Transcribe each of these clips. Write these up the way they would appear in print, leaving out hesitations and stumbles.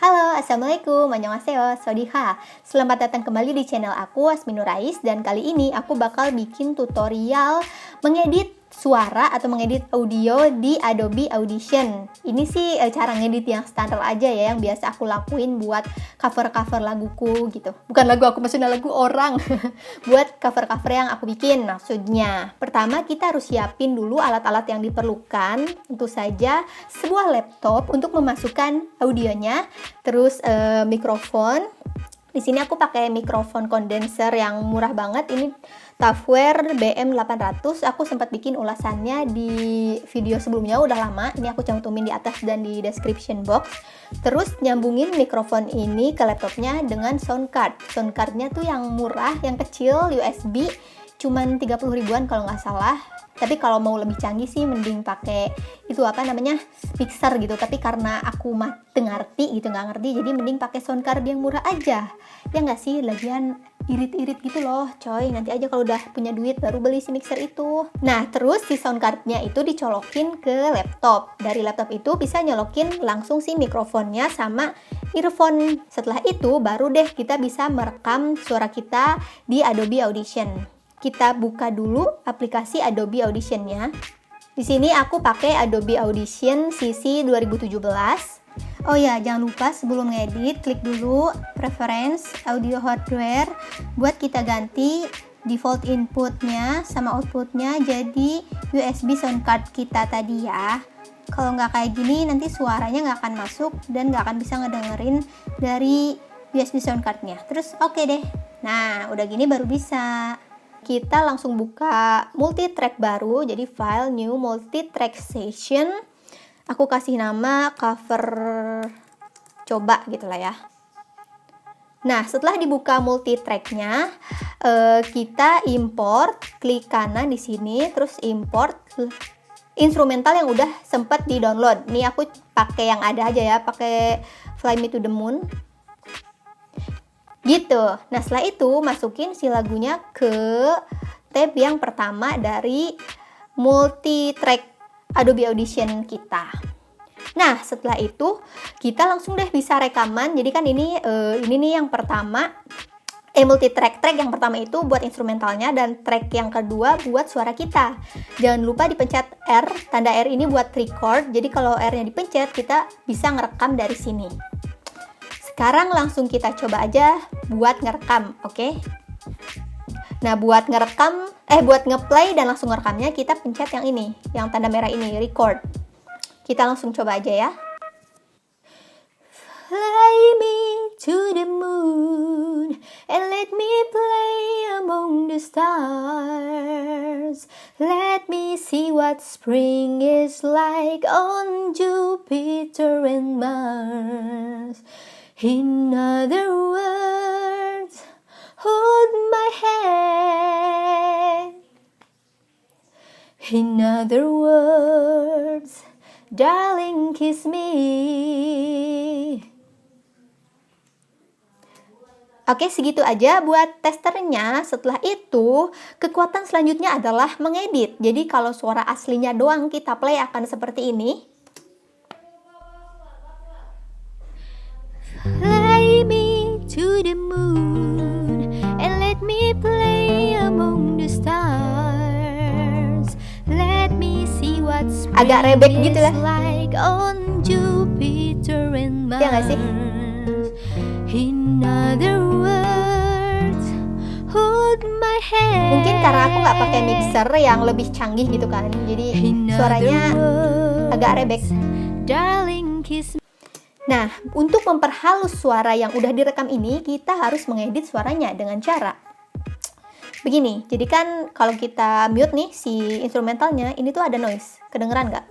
Halo, Assalamualaikum, annyeonghaseyo, sawasdee. Selamat datang kembali di channel aku, Asminurais. Dan kali ini aku bakal bikin tutorial mengedit suara atau mengedit audio di Adobe Audition. Ini sih cara ngedit yang standar aja ya, yang biasa aku lakuin buat cover-cover laguku gitu. Bukan lagu aku, maksudnya lagu orang. Buat cover-cover yang aku bikin maksudnya. Pertama kita harus siapin dulu alat-alat yang diperlukan. Tentu saja sebuah laptop untuk memasukkan audionya, terus mikrofon. Di sini aku pakai mikrofon kondenser yang murah banget. Ini Tavware BM800. Aku sempat bikin ulasannya di video sebelumnya, udah lama. Ini aku cantumin di atas dan di description box. Terus nyambungin mikrofon ini ke laptopnya dengan sound card. Sound cardnya tuh yang murah, yang kecil, USB, cuman 30 ribuan kalau nggak salah. Tapi kalau mau lebih canggih sih mending pakai itu apa namanya, mixer gitu. Tapi karena aku ngerti gitu, nggak ngerti, jadi mending pakai sound card yang murah aja. Ya nggak sih, lagian irit-irit gitu loh coy. Nanti aja kalau udah punya duit baru beli si mixer itu. Nah terus si sound cardnya itu dicolokin ke laptop. Dari laptop itu bisa nyolokin langsung si mikrofonnya sama earphone. Setelah itu baru deh kita bisa merekam suara kita di Adobe Audition. Kita buka dulu aplikasi Adobe Audition-nya. Di sini aku pakai Adobe Audition CC 2017. Oh ya, jangan lupa sebelum ngedit klik dulu preference audio hardware buat kita ganti default inputnya sama outputnya jadi USB sound card kita tadi ya. Kalau nggak kayak gini nanti suaranya nggak akan masuk dan nggak akan bisa ngedengerin dari USB sound cardnya. Terus oke deh. Nah udah gini baru bisa. Kita langsung buka multitrack baru, jadi file new multitrack session. Aku kasih nama cover coba gitu lah ya. Nah setelah dibuka multitracknya, kita import, klik kanan di sini, terus import instrumental yang udah sempat di download. Ini aku pakai yang ada aja ya, pakai Fly Me to the Moon. Gitu. Nah setelah itu masukin si lagunya ke tab yang pertama dari multitrack Adobe Audition kita. Nah setelah itu kita langsung deh bisa rekaman. Jadi kan ini nih yang pertama, multitrack yang pertama itu buat instrumentalnya dan track yang kedua buat suara kita. Jangan lupa dipencet R, tanda R ini buat record. Jadi kalau R-nya dipencet kita bisa ngerekam dari sini. Sekarang langsung kita coba aja buat ngerekam, oke? Nah, buat ngerekam, buat ngeplay dan langsung ngerekamnya kita pencet yang ini, yang tanda merah ini, record. Kita langsung coba aja ya. Fly me to the moon and let me play among the stars. Let me see what spring is like on Jupiter and Mars. In other words, hold my hand. In other words, darling, kiss me. Oke, segitu aja buat testernya. Setelah itu, kekuatan selanjutnya adalah mengedit. Jadi kalau suara aslinya doang kita play akan seperti ini. Fly me to the moon and let me play among the stars. Let me see what spring agak rebek gitu lah, like on Jupiter and Mars. Ya nggak sih? In other words, hold my hand. Mungkin karena aku nggak pakai mixer yang lebih canggih gitu kan, jadi suaranya agak rebek. Darling, kiss me. Nah, untuk memperhalus suara yang udah direkam ini, kita harus mengedit suaranya dengan cara begini. Jadi kan kalau kita mute nih si instrumentalnya, ini tuh ada noise. Kedengeran nggak?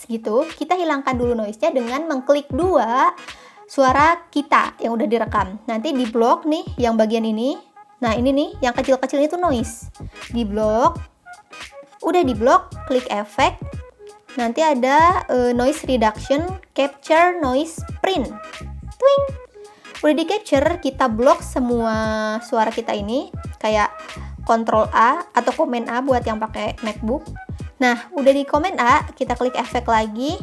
Gitu. Kita hilangkan dulu noise-nya dengan mengklik dua suara kita yang udah direkam. Nanti di blok nih yang bagian ini. Nah, ini nih yang kecil-kecil itu noise. Di blok. Udah di blok, klik efek. Nanti ada noise reduction, capture noise print. Twing. Udah di capture, kita blok semua suara kita ini kayak Ctrl A atau Command A buat yang pakai MacBook. Nah, udah di Command A, kita klik efek lagi.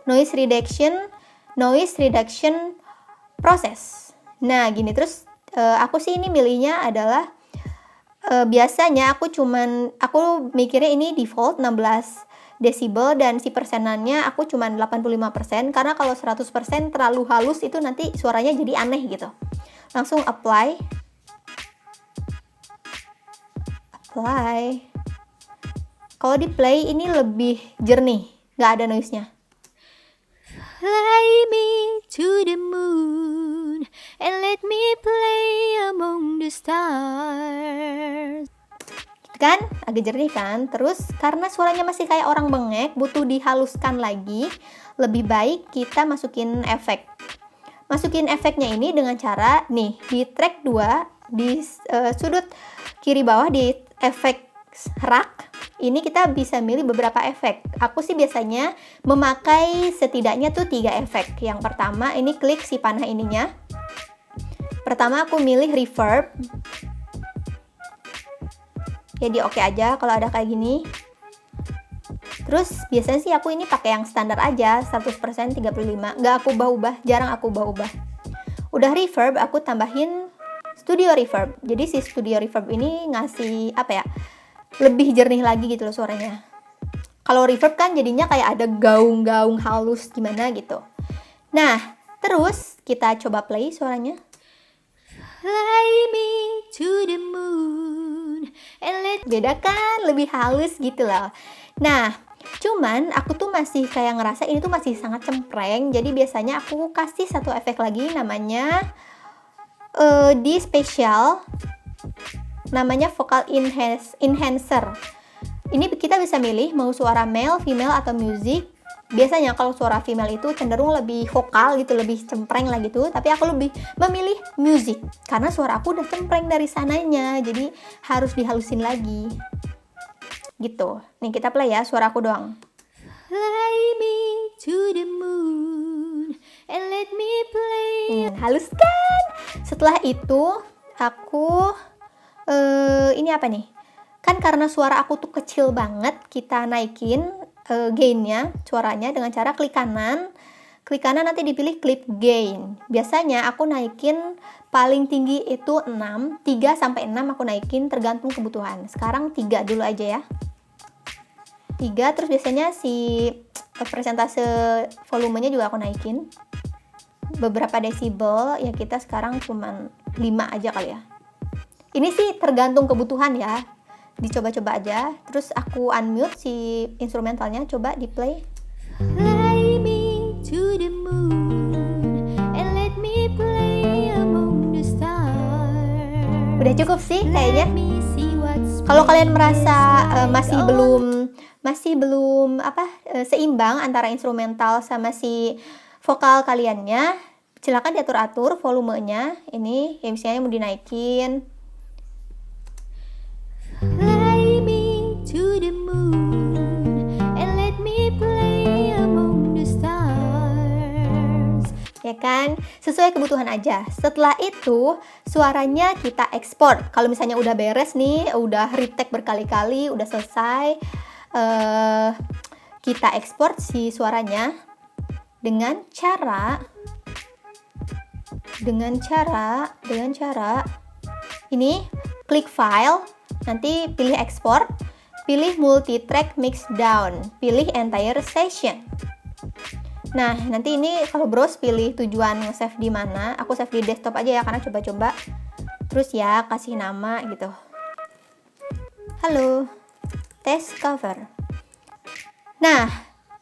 noise reduction process. Nah, gini terus aku sih ini milihnya adalah biasanya aku mikirnya ini default 16 desibel dan si persenannya aku cuman 85% karena kalau 100% terlalu halus itu nanti suaranya jadi aneh gitu. Langsung apply. Kalau di play ini lebih jernih, nggak ada noise-nya. Fly me to the moon and let me play among the stars. Kan agak jernih kan. Terus karena suaranya masih kayak orang bengek, butuh dihaluskan lagi, lebih baik kita masukin efek. Masukin efeknya ini dengan cara nih di track 2 di sudut kiri bawah di efek rak ini kita bisa milih beberapa efek. Aku sih biasanya memakai setidaknya tuh 3 efek. Yang pertama ini klik si panah ininya. Pertama aku milih reverb. Jadi oke aja kalau ada kayak gini. Terus biasanya sih aku ini pakai yang standar aja 100% 35. Nggak aku ubah-ubah, jarang aku ubah-ubah. Udah reverb aku tambahin studio reverb. Jadi si studio reverb ini ngasih apa ya? Lebih jernih lagi gitu loh suaranya. Kalau reverb kan jadinya kayak ada gaung-gaung halus gimana gitu. Nah, terus kita coba play suaranya. Fly me to the moon and beda kan, lebih halus gitu loh. Nah, cuman aku tuh masih kayak ngerasa ini tuh masih sangat cempreng. Jadi biasanya aku kasih satu efek lagi namanya di spesial namanya vocal enhancer. Ini kita bisa milih mau suara male, female atau music. Biasanya kalau suara female itu cenderung lebih vokal gitu, lebih cempreng lah gitu. Tapi aku lebih memilih music karena suara aku udah cempreng dari sananya. Jadi harus dihalusin lagi. Gitu. Nih kita play ya, suara aku doang. Fly me to the moon and let me play. Halus kan? Setelah itu aku ini apa nih? Kan karena suara aku tuh kecil banget, kita naikin gainnya, suaranya dengan cara klik kanan. Klik kanan nanti dipilih clip gain. Biasanya aku naikin paling tinggi itu 6, 3 sampai 6 aku naikin tergantung kebutuhan. Sekarang 3 dulu aja ya. 3, terus biasanya si persentase volumenya juga aku naikin. Beberapa desibel, ya kita sekarang cuman 5 aja kali ya. Ini sih tergantung kebutuhan ya. Dicoba-coba aja. Terus aku unmute si instrumentalnya. Coba di play. Fly me to the moon and let me play among the stars. Udah cukup sih kayaknya. Kalau kalian merasa masih belum seimbang antara instrumental sama si vokal kaliannya, silakan diatur-atur volumenya. Ini ya misalnya mau dinaikin. Fly me to the moon and let me play among the stars. Ya kan, sesuai kebutuhan aja. Setelah itu suaranya kita ekspor. Kalau misalnya udah beres nih, udah retake berkali-kali, udah selesai, kita ekspor si suaranya dengan cara ini klik file. Nanti pilih export, pilih multi-track mix down, pilih entire session. Nah, nanti ini kalau browse pilih tujuan save di mana. Aku save di desktop aja ya karena coba-coba. Terus ya kasih nama gitu. Halo, test cover. Nah,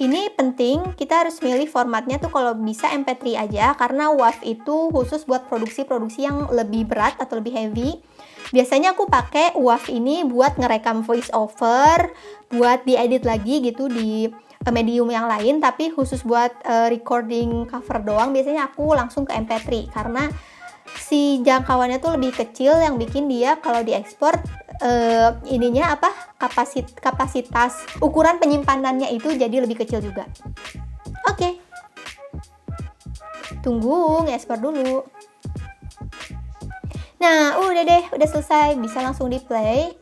ini penting kita harus milih formatnya tuh kalau bisa MP3 aja karena WAV itu khusus buat produksi-produksi yang lebih berat atau lebih heavy. Biasanya aku pakai WAV ini buat ngerekam voice over, buat diedit lagi gitu di medium yang lain, tapi khusus buat recording cover doang biasanya aku langsung ke MP3 karena si jangkauannya tuh lebih kecil yang bikin dia kalau diekspor kapasitas ukuran penyimpanannya itu jadi lebih kecil juga. Oke. Tunggu ngekspor dulu. Nah, udah deh, udah selesai, bisa langsung di play.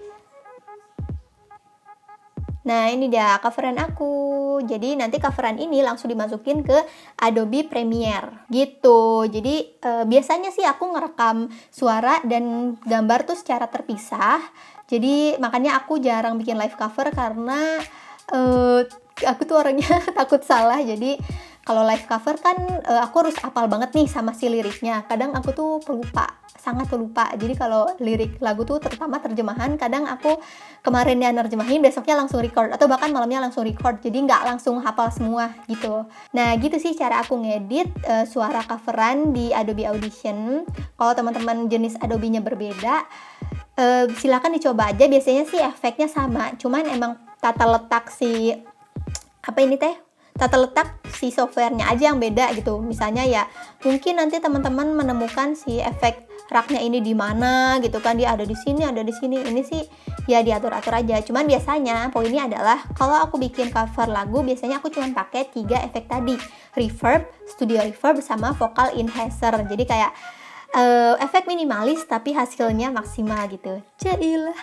Nah, ini dia coveran aku. Jadi nanti coveran ini langsung dimasukin ke Adobe Premiere gitu. Jadi biasanya sih aku ngerekam suara dan gambar tuh secara terpisah. Jadi makanya aku jarang bikin live cover karena aku tuh orangnya takut salah. Jadi kalau live cover kan aku harus hafal banget nih sama si liriknya. Kadang aku tuh pelupa, sangat pelupa. Jadi kalau lirik lagu tuh terutama terjemahan, kadang aku kemarin ya nerjemahin, besoknya langsung record atau bahkan malamnya langsung record. Jadi nggak langsung hafal semua gitu. Nah gitu sih cara aku ngedit suara coveran di Adobe Audition. Kalau teman-teman jenis Adobe-nya berbeda, silakan dicoba aja. Biasanya sih efeknya sama, cuman emang tata letak si tata letak si softwarenya aja yang beda gitu. Misalnya ya mungkin nanti teman-teman menemukan si efek raknya ini di mana gitu kan, dia ada di sini, ada di sini. Ini sih ya diatur-atur aja. Cuman biasanya poinnya adalah kalau aku bikin cover lagu, biasanya aku cuma pakai 3 efek tadi. Reverb, studio reverb, sama vocal enhancer. Jadi kayak efek minimalis tapi hasilnya maksimal gitu. Cailah.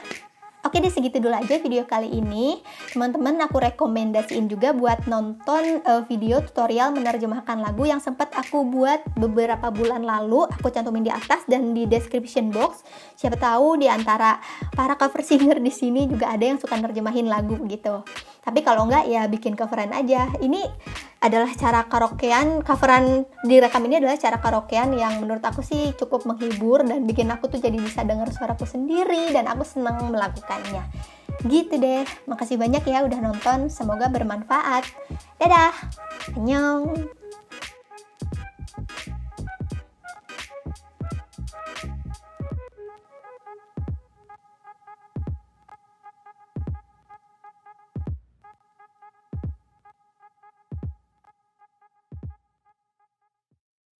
Oke deh, segitu dulu aja video kali ini. Teman-teman, aku rekomendasiin juga buat nonton video tutorial menerjemahkan lagu yang sempat aku buat beberapa bulan lalu. Aku cantumin di atas dan di description box. Siapa tahu di antara para cover singer di sini juga ada yang suka nerjemahin lagu gitu. Tapi kalau enggak ya bikin coveran aja. Ini adalah cara karaokean, coveran direkam ini adalah cara karaokean yang menurut aku sih cukup menghibur dan bikin aku tuh jadi bisa dengar suaraku sendiri dan aku senang melakukannya. Gitu deh. Makasih banyak ya udah nonton, semoga bermanfaat. Dadah. Annyeong.